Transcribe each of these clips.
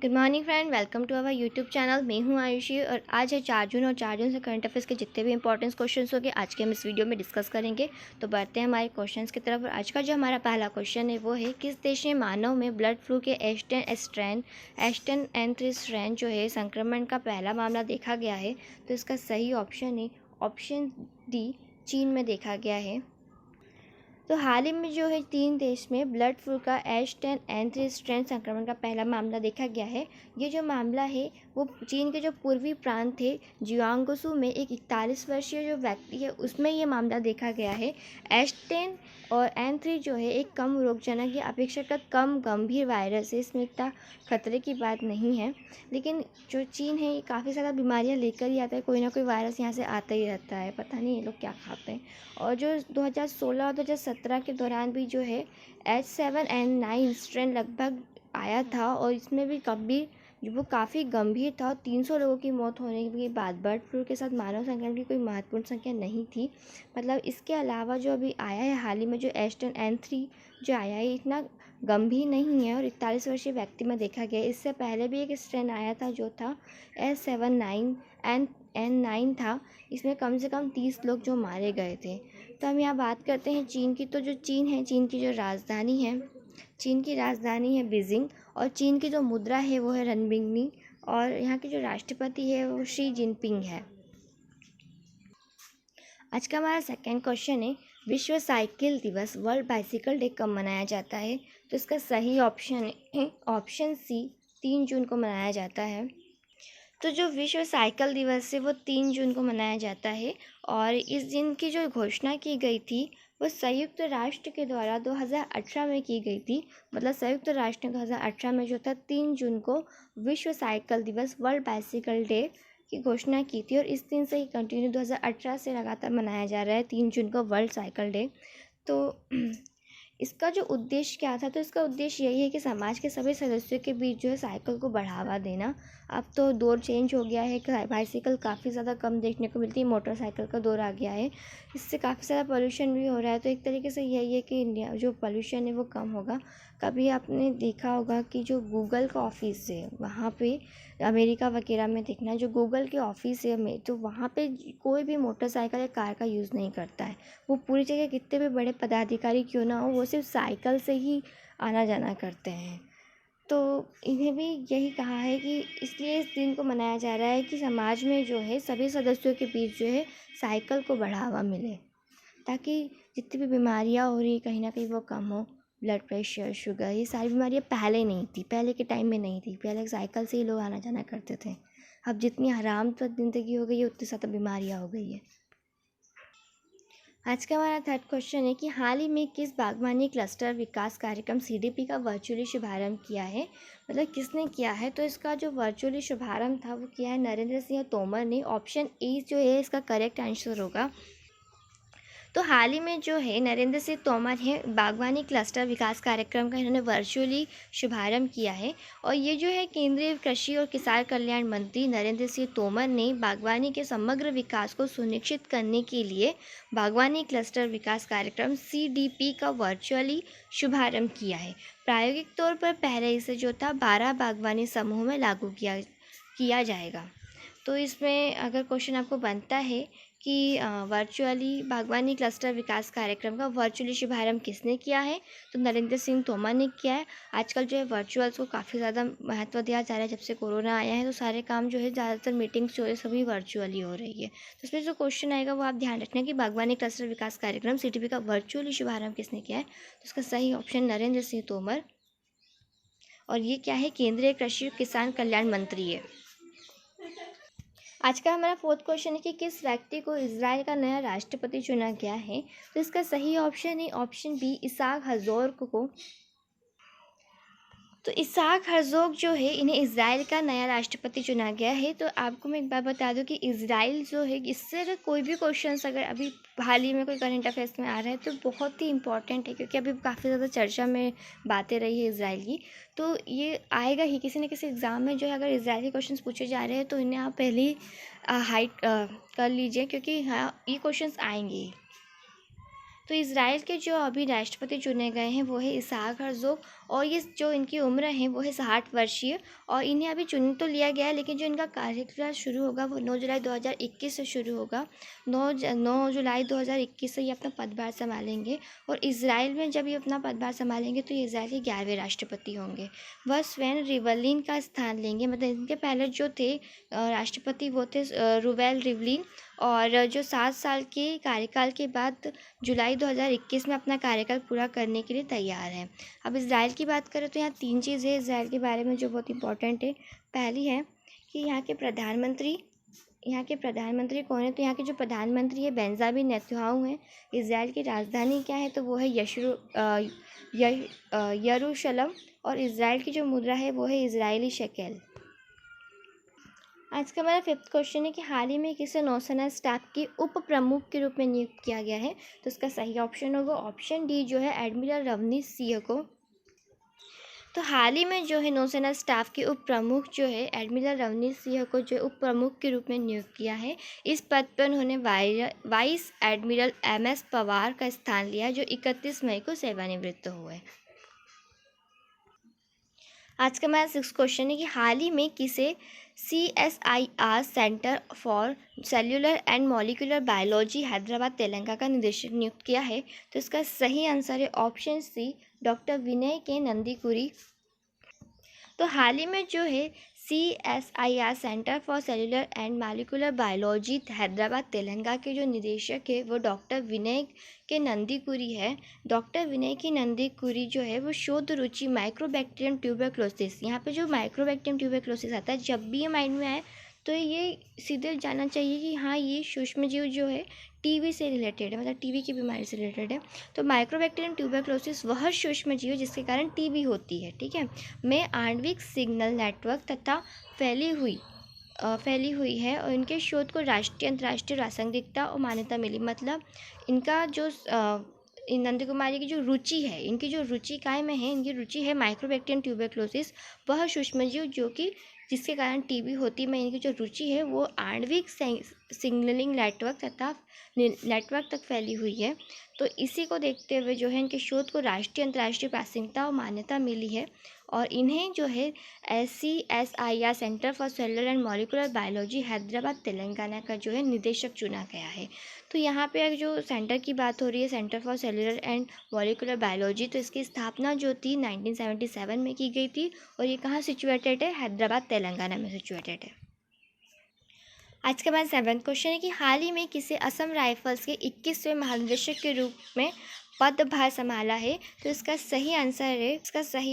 Good morning friend, welcome to our YouTube channel. मैं हूं आयुषी और आज है 4 जून और 4 जून से करंट अफेयर्स के जितने भी इंपॉर्टेंट क्वेश्चंस होंगे आज के हम इस वीडियो में डिस्कस करेंगे। तो बढ़ते हैं हमारे क्वेश्चंस की तरफ। और आज का जो हमारा पहला क्वेश्चन है वो है, किस देश में मानव में बर्ड फ्लू के H10N3 स्ट्रेन जो है संक्रमण का पहला मामला देखा गया है? तो इसका सही ऑप्शन है ऑप्शन डी, चीन में देखा गया है। तो हाल ही में जो है 3 देश में बर्ड फ्लू का H10N3 स्ट्रेन संक्रमण का पहला मामला देखा गया है। ये जो मामला है वो चीन के जो पूर्वी प्रांत थे जियांगसू में एक 41 वर्षीय जो व्यक्ति है उसमें ये मामला देखा गया है। H10 और N3 जो है एक कम रोगजनक या अपेक्षाकृत कम गंभीर वायरस है, इसमें इतना खतरे की बात नहीं है। लेकिन जो चीन है ये काफ़ी ज़्यादा बीमारियां लेकर ही आता है, कोई ना कोई वायरस यहाँ से आता ही रहता है, पता नहीं ये लोग क्या खाते हैं। और जो 2016 और 2017 के दौरान भी जो है H7N9 स्ट्रेन लगभग आया था और इसमें भी कभी वो काफ़ी गंभीर था और 300 लोगों की मौत होने के बाद बर्ड फ्लू के साथ मानव संक्रमण की कोई महत्वपूर्ण संख्या नहीं थी। मतलब इसके अलावा जो अभी आया है हाल ही में जो H10N3 जो आया है इतना गंभीर नहीं है और 41 वर्षीय व्यक्ति में देखा गया। इससे पहले भी एक स्ट्रेन आया था जो था H7N9 था, इसमें कम से कम 30 लोग जो मारे गए थे। तो हम यहाँ बात करते हैं चीन की। तो जो चीन है, चीन की जो राजधानी है, चीन की राजधानी है बीजिंग और चीन की जो मुद्रा है वो है रनबिंगनी और यहाँ के जो राष्ट्रपति है वो शी जिनपिंग है। आज का हमारा सेकंड क्वेश्चन है, विश्व साइकिल दिवस वर्ल्ड बाइसिकल डे कब मनाया जाता है? तो इसका सही ऑप्शन है ऑप्शन सी, 3 जून को मनाया जाता है। तो जो विश्व साइकिल दिवस है वो 3 जून को मनाया जाता है और इस दिन की जो घोषणा की गई थी वो संयुक्त राष्ट्र के द्वारा 2018 में की गई थी। मतलब संयुक्त राष्ट्र ने 2018 में जो था 3 जून को विश्व साइकिल दिवस वर्ल्ड बाइसिकल डे की घोषणा की थी और इस दिन से ही कंटिन्यू 2018 से लगातार मनाया जा रहा है 3 जून को वर्ल्ड साइकिल डे। तो इसका जो उद्देश्य क्या था? तो इसका उद्देश्य यही है कि समाज के सभी सदस्यों के बीच जो है साइकिल को बढ़ावा देना। अब तो दौर चेंज हो गया है, बाइसिकल काफ़ी ज़्यादा कम देखने को मिलती है, मोटरसाइकिल का दौर आ गया है, इससे काफ़ी ज़्यादा पोल्यूशन भी हो रहा है। तो एक तरीके से यही है कि इंडिया जो पोल्यूशन है वो कम होगा। कभी आपने देखा होगा कि जो गूगल का ऑफिस है वहाँ पे अमेरिका वगैरह में देखना, जो गूगल के ऑफिस है में तो वहाँ पे कोई भी मोटरसाइकिल या कार का यूज़ नहीं करता है। वो पूरी जगह कितने भी बड़े पदाधिकारी क्यों ना हो वो सिर्फ साइकिल से ही आना जाना करते हैं। तो इन्हें भी यही कहा है कि इसलिए इस दिन को मनाया जा रहा है कि समाज में जो है सभी सदस्यों के बीच जो है साइकिल को बढ़ावा मिले, ताकि जितनी भी बीमारियां हो रही कहीं ना कहीं वो कम हो। ब्लड प्रेशर, शुगर, ये सारी बीमारियां पहले नहीं थी, पहले के टाइम में नहीं थी। पहले साइकिल से ही लोग आना जाना करते थे। अब जितनी आराम तो ज़िंदगी हो गई है उतनी ज़्यादा बीमारियाँ हो गई है। आज का हमारा थर्ड क्वेश्चन है कि हाल ही में किस बागवानी क्लस्टर विकास कार्यक्रम CDP का वर्चुअली शुभारंभ किया है? मतलब किसने किया है? तो इसका जो वर्चुअली शुभारंभ था वो किया है नरेंद्र सिंह तोमर ने। ऑप्शन ए जो है इसका करेक्ट आंसर होगा। तो हाल ही में जो है नरेंद्र सिंह तोमर है बागवानी क्लस्टर विकास कार्यक्रम का इन्होंने वर्चुअली शुभारंभ किया है। और ये जो है केंद्रीय कृषि और किसान कल्याण मंत्री नरेंद्र सिंह तोमर ने बागवानी के समग्र विकास को सुनिश्चित करने के लिए बागवानी क्लस्टर विकास कार्यक्रम CDP का वर्चुअली शुभारंभ किया है। प्रायोगिक तौर पर पहले इसे जो था 12 बागवानी समूह में लागू किया जाएगा। तो इसमें अगर क्वेश्चन आपको बनता है कि वर्चुअली बागवानी क्लस्टर विकास कार्यक्रम का वर्चुअली शुभारंभ किसने किया है? तो नरेंद्र सिंह तोमर ने किया है। आजकल जो है वर्चुअल्स को काफ़ी ज़्यादा महत्व दिया जा रहा है। जब से कोरोना आया है तो सारे काम जो है ज़्यादातर मीटिंग्स जो है सभी वर्चुअली हो रही है। तो इसमें जो क्वेश्चन आएगा वो आप ध्यान रखना कि बागवानी क्लस्टर विकास कार्यक्रम CDP का वर्चुअली शुभारंभ किसने किया है? तो इसका सही ऑप्शन नरेंद्र सिंह तोमर, और ये क्या है? केंद्रीय कृषि और किसान कल्याण मंत्री है। आज का हमारा फोर्थ क्वेश्चन है कि किस व्यक्ति को इजराइल का नया राष्ट्रपति चुना गया है? तो इसका सही ऑप्शन है ऑप्शन बी, इसाक हर्जोग को। तो इसाक हर्जोग जो है इन्हें इजराइल का नया राष्ट्रपति चुना गया है। तो आपको मैं एक बात बता दूं कि इजराइल जो है, इससे अगर कोई भी क्वेश्चन अगर अभी हाल ही में कोई करंट अफेयर्स में आ रहा है तो बहुत ही इंपॉर्टेंट है, क्योंकि अभी काफ़ी ज़्यादा चर्चा में बातें रही है इजराइल की। तो ये आएगा ही किसी न किसी एग्ज़ाम में जो है, अगर इजराइल के क्वेश्चन पूछे जा रहे हैं तो इन्हें आप पहले ही हाइट कर लीजिए, क्योंकि हाँ ये क्वेश्चन आएंगे ही। तो इज़राइल के जो अभी राष्ट्रपति चुने गए हैं वो है इसहाक हर्ज़ोग, और ये जो इनकी उम्र है वो है 60 वर्षीय, और इन्हें अभी चुन तो लिया गया है, लेकिन जो इनका कार्यकाल शुरू होगा वो 9 जुलाई 2021 से शुरू होगा। 9 जुलाई 2021 से ये अपना पदभार संभालेंगे, और इज़राइल में जब ये अपना पदभार संभालेंगे तो ये इज़राइल के 11वें राष्ट्रपति होंगे। वह स्वेन रिवलिन का स्थान लेंगे, मतलब इनके पहले जो थे राष्ट्रपति वो थे रुवेल रिवलिन, और जो 7 साल के कार्यकाल के बाद जुलाई 2021 में अपना कार्यकाल पूरा करने के लिए तैयार है। अब इज़राइल की बात करें तो यहाँ 3 चीज़ें इज़राइल के बारे में जो बहुत इंपॉर्टेंट है। पहली है कि यहाँ के प्रधानमंत्री कौन है, तो यहाँ के जो प्रधानमंत्री है बेंजामिन नेतन्याहू हैं। इज़राइल की राजधानी क्या है, तो वो है यरूशलेम, और इज़राइल की जो मुद्रा है वो है इज़राइली शेकेल। आज का हमारा 5th क्वेश्चन है कि हाल ही में किसे नौसेना स्टाफ के उप प्रमुख के रूप में नियुक्त किया गया है, तो इसका सही ऑप्शन होगा ऑप्शन डी जो है एडमिरल रवनीश सिंह को। तो हाल ही में जो है नौसेना स्टाफ के उप प्रमुख जो है एडमिरल रवनीश सिंह को जो उप प्रमुख के रूप में नियुक्त किया है। इस पद पर उन्होंने वाइस एडमिरल MS पवार का स्थान लिया, जो 31 मई को सेवानिवृत्त हुए। आज का हमारा 6th क्वेश्चन है कि हाल ही में किसे CSIR centre for cellular and molecular biology Hyderabad Telangana का निदेशक नियुक्त किया है, तो इसका सही आंसर है ऑप्शन सी डॉक्टर विनय के नंदीकुरी। तो हाल ही में जो है CSIR centre for cellular and molecular biology Hyderabad Telangana के जो निदेशक है वो डॉक्टर विनय के नंदीकुरी है। डॉक्टर विनय की नंदीकुरी जो है वो शोध रुचि माइक्रोबैक्टीरियम ट्यूबरक्लोसिस, यहाँ पे जो माइक्रोबैक्टीरियम ट्यूबरक्लोसिस आता है, जब भी ये माइंड में आए तो ये सीधे जानना चाहिए कि हाँ ये सूक्ष्मजीव जो है टीबी से रिलेटेड है, मतलब टीबी की बीमारी से रिलेटेड है। तो माइक्रोबैक्टीरियम ट्यूबरक्लोसिस वह सूक्ष्मजीव है जिसके कारण टीबी होती है, ठीक है, में आणविक सिग्नल नेटवर्क तथा फैली हुई है, और इनके शोध को राष्ट्रीय अंतर्राष्ट्रीय प्रासंगिकता और मान्यता मिली। मतलब इनका जो इन नंद कुमारी की जो रुचि है, इनकी जो रुचि काय में है, इनकी रुचि है माइक्रोबैक्टीरियम ट्यूबरक्लोसिस, वह सूक्ष्मजीव जो कि जिसके कारण टीबी होती में इनकी जो रुचि है वो आणविक सिग्नलिंग नेटवर्क तक फैली हुई है। तो इसी को देखते हुए जो है इनके शोध को राष्ट्रीय अंतर्राष्ट्रीय प्रासंगिकता और मान्यता मिली है, और इन्हें जो है CSIR centre for cellular and molecular biology Hyderabad Telangana का जो है निदेशक चुना गया है। तो यहाँ पे जो सेंटर की बात हो रही है, centre for cellular and molecular biology, तो इसकी स्थापना जो थी 1977 में की गई थी, और ये कहाँ सिचुएटेड है, हैदराबाद तेलंगाना में सिचुएटेड है। आज का हमारा 7th क्वेश्चन है कि हाल ही में किसे असम राइफल्स के 21वें महानिदेशक के रूप में पदभार संभाला है, तो इसका सही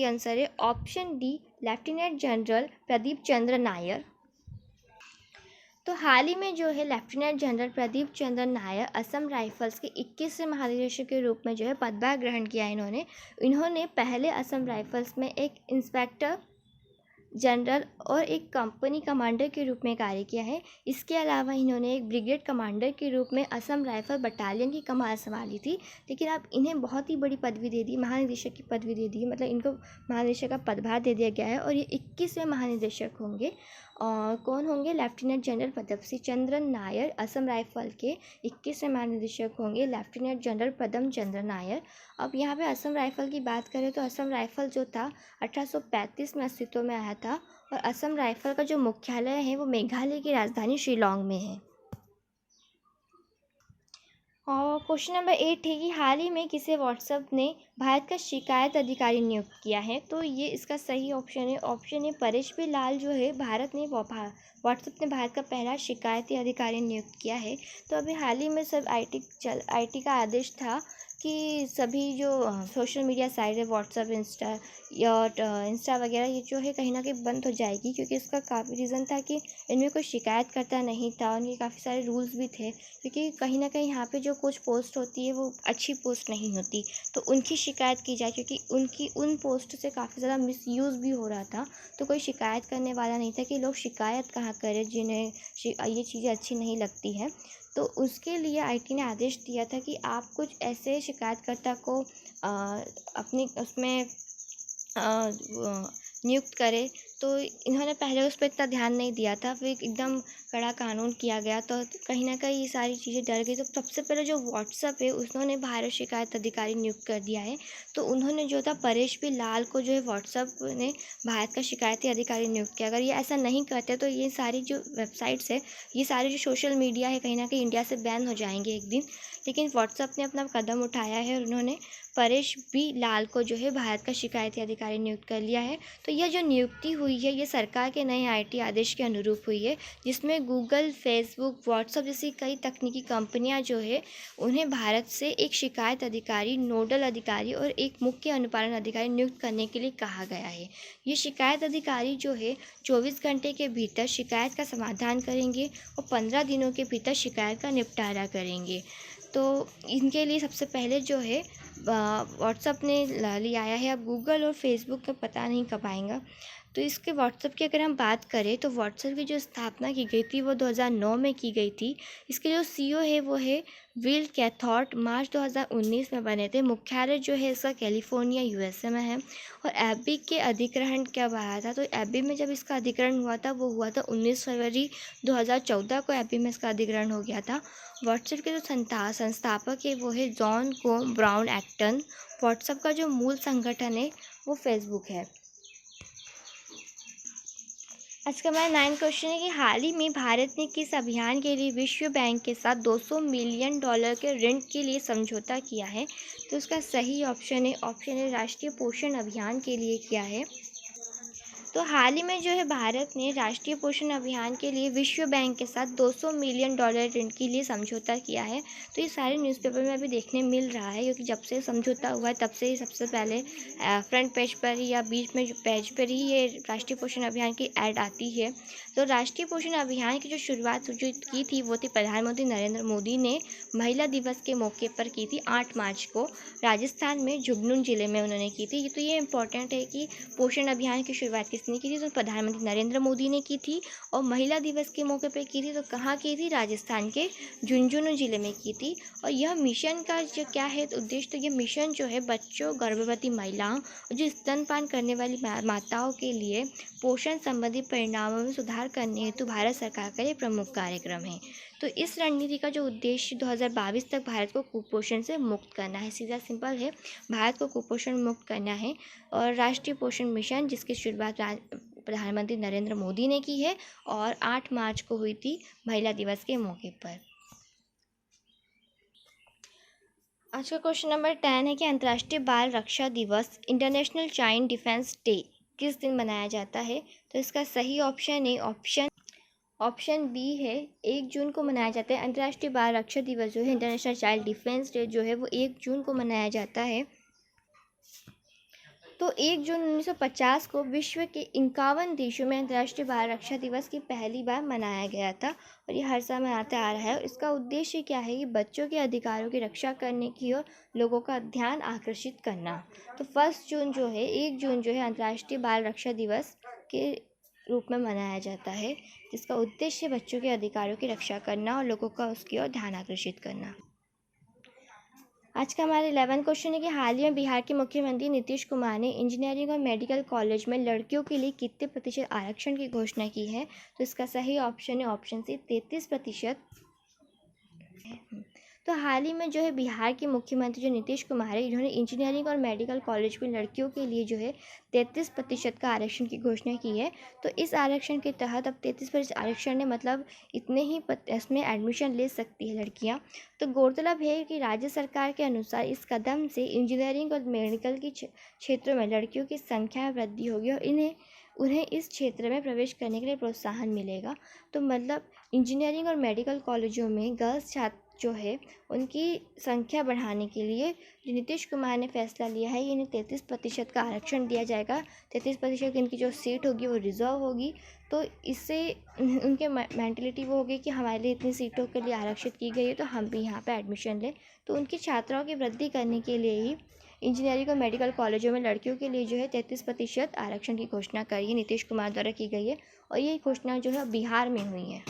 आंसर है option D Lieutenant General Pradeep Chandra Nair. तो हाल ही में जो है Lieutenant General Pradeep Chandra Nair Assam Rifles के 21वें महानिदेशक के रूप में जो है पदभार ग्रहण किया। इन्होंने पहले असम राइफल्स में एक इंस्पेक्टर जनरल और एक कंपनी कमांडर के रूप में कार्य किया है। इसके अलावा इन्होंने एक ब्रिगेड कमांडर के रूप में असम राइफल बटालियन की कमान संभाली थी, लेकिन अब इन्हें बहुत ही बड़ी पदवी दे दी, महानिदेशक की पदवी दे दी है, मतलब इनको महानिदेशक का पदभार दे दिया गया है, और ये 21वें महानिदेशक होंगे। और कौन होंगे, lieutenant General Pradeep Chandra Nair Assam rifle के 21वें महानिदेशक होंगे, लेफ्टिनेंट जनरल प्रदम चंद्र नायर। अब यहाँ पे असम राइफल की बात करें तो असम राइफल जो था 1835 में अस्तित्व में आया था, और असम राइफल का जो मुख्यालय है वो मेघालय की राजधानी शिलोंग में है। और क्वेश्चन नंबर 8 है कि हाल ही में किसे व्हाट्सएप ने भारत का शिकायत अधिकारी नियुक्त किया है, तो ये इसका सही ऑप्शन है परेश पी लाल जो है व्हाट्सएप ने भारत का पहला शिकायती अधिकारी नियुक्त किया है। तो अभी हाल ही में सब IT का आदेश था कि सभी जो सोशल मीडिया साइट है व्हाट्सएप इंस्टा वगैरह ये जो है कहीं ना कहीं बंद हो जाएगी, क्योंकि इसका काफ़ी रीज़न था कि इनमें कोई शिकायत करता नहीं था, और ये काफ़ी सारे रूल्स भी थे, क्योंकि कहीं ना कहीं यहाँ पे जो कुछ पोस्ट होती है वो अच्छी पोस्ट नहीं होती, तो उनकी शिकायत की जाए, क्योंकि उन पोस्ट से काफ़ी ज़्यादा मिसयूज़ भी हो रहा था। तो कोई शिकायत करने वाला नहीं था कि लोग शिकायत कहाँ करें जिन्हें ये चीज़ें अच्छी नहीं लगती है। तो उसके लिए IT ने आदेश दिया था कि आप कुछ ऐसे शिकायतकर्ता को अपनी उसमें नियुक्त करे, तो इन्होंने पहले उस पर इतना ध्यान नहीं दिया था, फिर एकदम कड़ा कानून किया गया तो कहीं न कहीं ये सारी चीज़ें डर गई। तो सबसे पहले जो व्हाट्सएप है उन्होंने भारत शिकायत अधिकारी नियुक्त कर दिया है। तो उन्होंने जो था परेश पी लाल को जो है व्हाट्सएप ने भारत का शिकायती अधिकारी नियुक्त किया। अगर ये ऐसा नहीं करते तो ये सारी जो वेबसाइट्स है, ये सारे जो सोशल मीडिया है, कहीं न कहीं इंडिया से बैन हो जाएँगे एक दिन। लेकिन व्हाट्सएप ने अपना कदम उठाया है और उन्होंने परेश बी लाल को जो है भारत का शिकायती अधिकारी नियुक्त कर लिया है। तो यह जो नियुक्ति हुई है ये सरकार के नए आईटी आदेश के अनुरूप हुई है, जिसमें गूगल, फेसबुक, व्हाट्सएप जैसी कई तकनीकी कंपनियां जो है उन्हें भारत से एक शिकायत अधिकारी, नोडल अधिकारी और एक मुख्य अनुपालन अधिकारी नियुक्त करने के लिए कहा गया है। ये शिकायत अधिकारी जो है 24 घंटे के भीतर शिकायत का समाधान करेंगे और 15 दिनों के भीतर शिकायत का निपटारा करेंगे। तो इनके लिए सबसे पहले जो है व्हाट्सएप ने लिया है। अब गूगल और फेसबुक का पता नहीं कब आएगा। तो इसके व्हाट्सएप की अगर हम बात करें तो व्हाट्सएप की जो स्थापना की गई थी वो 2009 में की गई थी। इसके जो सीईओ है वो है विल कैथॉर्ट, मार्च 2019 में बने थे। मुख्यालय जो है इसका कैलिफोर्निया यूएसए में है। और एपिक के अधिग्रहण कब आया था, तो एपिक में जब इसका अधिग्रहण हुआ था वो हुआ था 19 फरवरी 2014 को एपिक में इसका अधिग्रहण हो गया था। व्हाट्सएप के जो संस्थापक है वो है जॉन को ब्राउन एक्टन। व्हाट्सएप का जो मूल संगठन है वो फेसबुक है। आज का हमारा 9 क्वेश्चन है कि हाल ही में भारत ने किस अभियान के लिए विश्व बैंक के साथ $200 मिलियन के ऋण के लिए समझौता किया है। तो उसका सही ऑप्शन है राष्ट्रीय पोषण अभियान के लिए किया है। तो हाल ही में जो है भारत ने राष्ट्रीय पोषण अभियान के लिए विश्व बैंक के साथ $200 मिलियन ऋण के लिए समझौता किया है। तो ये सारे न्यूज़पेपर में अभी देखने मिल रहा है, क्योंकि जब से समझौता हुआ है तब से ही सबसे पहले फ्रंट पेज पर ही या बीच में पेज पर ही ये राष्ट्रीय पोषण अभियान की ऐड आती है। तो राष्ट्रीय पोषण अभियान की जो शुरुआत जो की थी वो थी प्रधानमंत्री नरेंद्र मोदी ने महिला दिवस के मौके पर की थी 8 मार्च को। राजस्थान में झुंझुनू जिले में उन्होंने की थी। तो ये इम्पोर्टेंट है कि पोषण अभियान की शुरुआत किसने की थी, तो प्रधानमंत्री नरेंद्र मोदी ने की थी। और महिला दिवस के मौके पर की थी तो कहाँ की थी, राजस्थान के झुंझुनू जिले में की थी। और यह मिशन का जो क्या है उद्देश्य, तो यह मिशन जो है बच्चों, गर्भवती महिलाओं और जो स्तनपान करने वाली माताओं के लिए पोषण संबंधी परिणामों में सुधार करने हेतु भारत सरकार का ये प्रमुख कार्यक्रम है। तो इस रणनीति का जो उद्देश्य 2022 तक भारत को कुपोषण से मुक्त करना है। सीधा सिंपल है, भारत को कुपोषण मुक्त करना है। और राष्ट्रीय पोषण मिशन जिसकी शुरुआत प्रधानमंत्री नरेंद्र मोदी ने की है और 8 मार्च को हुई थी महिला दिवस के मौके पर। आज का क्वेश्चन नंबर 10 है कि अंतर्राष्ट्रीय बाल रक्षा दिवस, इंटरनेशनल चाइल्ड डिफेंस डे किस दिन मनाया जाता है। तो इसका सही ऑप्शन है ऑप्शन बी है 1 जून को मनाया जाता है। अंतर्राष्ट्रीय बाल रक्षा दिवस जो है, इंटरनेशनल चाइल्ड डिफेंस डे जो है वो 1 जून को मनाया जाता है। तो 1 जून 1950 को विश्व के 51 देशों में अंतर्राष्ट्रीय बाल रक्षा दिवस की पहली बार मनाया गया था और ये हर साल मनाते आ रहा है। और इसका उद्देश्य क्या है कि बच्चों के अधिकारों की रक्षा करने की और लोगों का ध्यान आकर्षित करना। तो 1 जून जो है 1 जून जो है अंतर्राष्ट्रीय बाल रक्षा दिवस के रूप में मनाया जाता है, जिसका उद्देश्य बच्चों के अधिकारों की रक्षा करना और लोगों का उसकी ओर ध्यान आकर्षित करना। आज का हमारा 11 क्वेश्चन है कि हाल ही में बिहार के मुख्यमंत्री नीतीश कुमार ने इंजीनियरिंग और मेडिकल कॉलेज में लड़कियों के लिए कितने प्रतिशत आरक्षण की घोषणा की है। तो इसका सही ऑप्शन है ऑप्शन सी 33%। तो हाल ही में जो है बिहार के मुख्यमंत्री जो नीतीश कुमार है, इन्होंने इंजीनियरिंग और मेडिकल कॉलेज में लड़कियों के लिए जो है 33% का आरक्षण की घोषणा की है। तो इस आरक्षण के तहत अब 33% आरक्षण है, मतलब इतने ही इसमें एडमिशन ले सकती है लड़कियां। तो गौरतलब है कि राज्य सरकार के अनुसार इस कदम से इंजीनियरिंग और मेडिकल के क्षेत्रों में लड़कियों की संख्या में वृद्धि होगी और उन्हें इस क्षेत्र में प्रवेश करने के लिए प्रोत्साहन मिलेगा। तो मतलब इंजीनियरिंग और मेडिकल कॉलेजों में गर्ल्स छात्र जो है उनकी संख्या बढ़ाने के लिए जो नीतीश कुमार ने फैसला लिया है, इन्हें 33% का आरक्षण दिया जाएगा। 33% इनकी जो सीट होगी वो रिजर्व होगी। तो इससे उनके मेंटलिटी वो होगी कि हमारे लिए इतनी सीटों के लिए आरक्षित की गई है तो हम भी यहाँ पे एडमिशन लें। तो उनकी छात्राओं की वृद्धि करने के लिए ही इंजीनियरिंग और मेडिकल कॉलेजों में लड़कियों के लिए जो है 33% आरक्षण की घोषणा करी नीतीश कुमार द्वारा की गई है और ये घोषणा जो है बिहार में हुई है।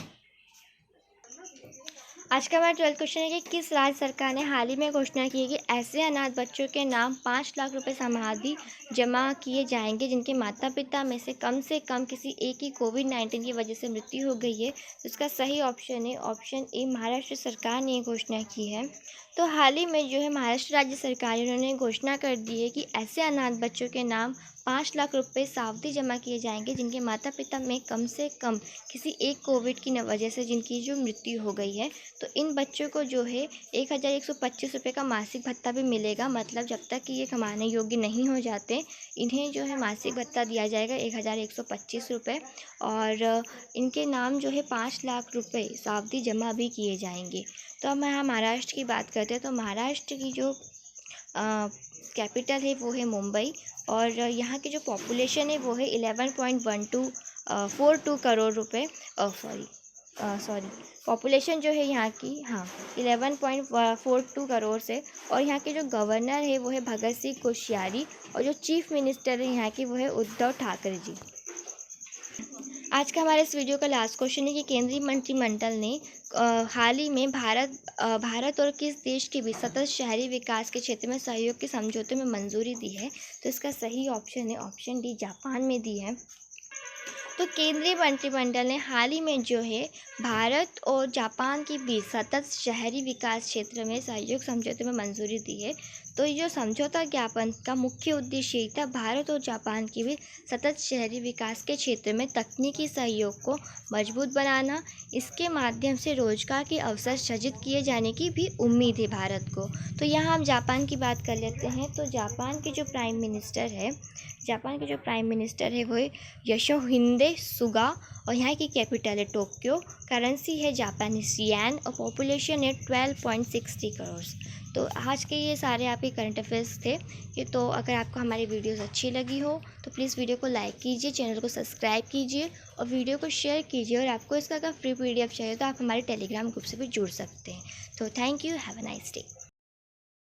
आज का हमारा 12th क्वेश्चन है कि किस राज्य सरकार ने हाल ही में घोषणा की है कि ऐसे अनाथ बच्चों के नाम 5 लाख रुपए समाधि जमा किए जाएंगे जिनके माता पिता में से कम किसी एक की कोविड-19 की वजह से मृत्यु हो गई है। तो इसका सही ऑप्शन है ऑप्शन ए, महाराष्ट्र सरकार ने ये घोषणा की है। तो हाल ही में जो है महाराष्ट्र राज्य सरकार उन्होंने घोषणा कर दी है कि ऐसे अनाथ बच्चों के नाम 5 लाख रुपए सावधि जमा किए जाएंगे जिनके माता पिता में से कम किसी एक कोविड की वजह से जिनकी जो मृत्यु हो गई है। तो इन बच्चों को जो है 1125 रुपये का मासिक भत्ता भी मिलेगा। मतलब जब तक कि ये कमाने योग्य नहीं हो जाते इन्हें जो है मासिक भत्ता दिया जाएगा 1125 रुपये। और इनके नाम जो है 5 लाख रुपए सावधि जमा भी किए जाएंगे। तो अब मैं महाराष्ट्र की बात करते हैं। तो महाराष्ट्र की जो कैपिटल है वो है मुंबई और यहाँ की जो पॉपुलेशन है वो है 11.42 करोड़ रुपए सॉरी पॉपुलेशन जो है यहाँ की 11.42 करोड़ से। और यहाँ के जो गवर्नर है वो है भगत सिंह कोश्यारी और जो चीफ मिनिस्टर है यहाँ की वो है उद्धव ठाकरे जी। आज का हमारे इस वीडियो का लास्ट क्वेश्चन है कि केंद्रीय मंत्रिमंडल ने हाल ही में भारत और किस देश के बीच सतत शहरी विकास के क्षेत्र में सहयोग के समझौते में मंजूरी दी है। तो इसका सही ऑप्शन है ऑप्शन डी, जापान में दी है। तो केंद्रीय मंत्रिमंडल ने हाल ही में जो है भारत और जापान के बीच सतत शहरी विकास क्षेत्र में सहयोग समझौते में मंजूरी दी है। तो ये जो समझौता ज्ञापन का मुख्य उद्देश्य यही था, भारत और जापान के बीच सतत शहरी विकास के क्षेत्र में तकनीकी सहयोग को मजबूत बनाना, इसके माध्यम से रोजगार के अवसर सृजित किए जाने की भी उम्मीद है भारत को। तो यहाँ हम जापान की बात कर लेते हैं। तो जापान के जो प्राइम मिनिस्टर है वो है योशिहिदे सुगा और यहाँ की कैपिटल है टोक्यो। करेंसी है जापानीज येन और पॉपुलेशन है 12.60 करोड़। तो आज के ये सारे आपके करंट अफेयर्स थे। तो अगर आपको हमारी वीडियोस अच्छी लगी हो तो प्लीज़ वीडियो को लाइक कीजिए, चैनल को सब्सक्राइब कीजिए और वीडियो को शेयर कीजिए। और आपको इसका अगर फ्री PDF चाहिए तो आप हमारे टेलीग्राम ग्रुप से भी जुड़ सकते हैं। तो thank you, have a nice day.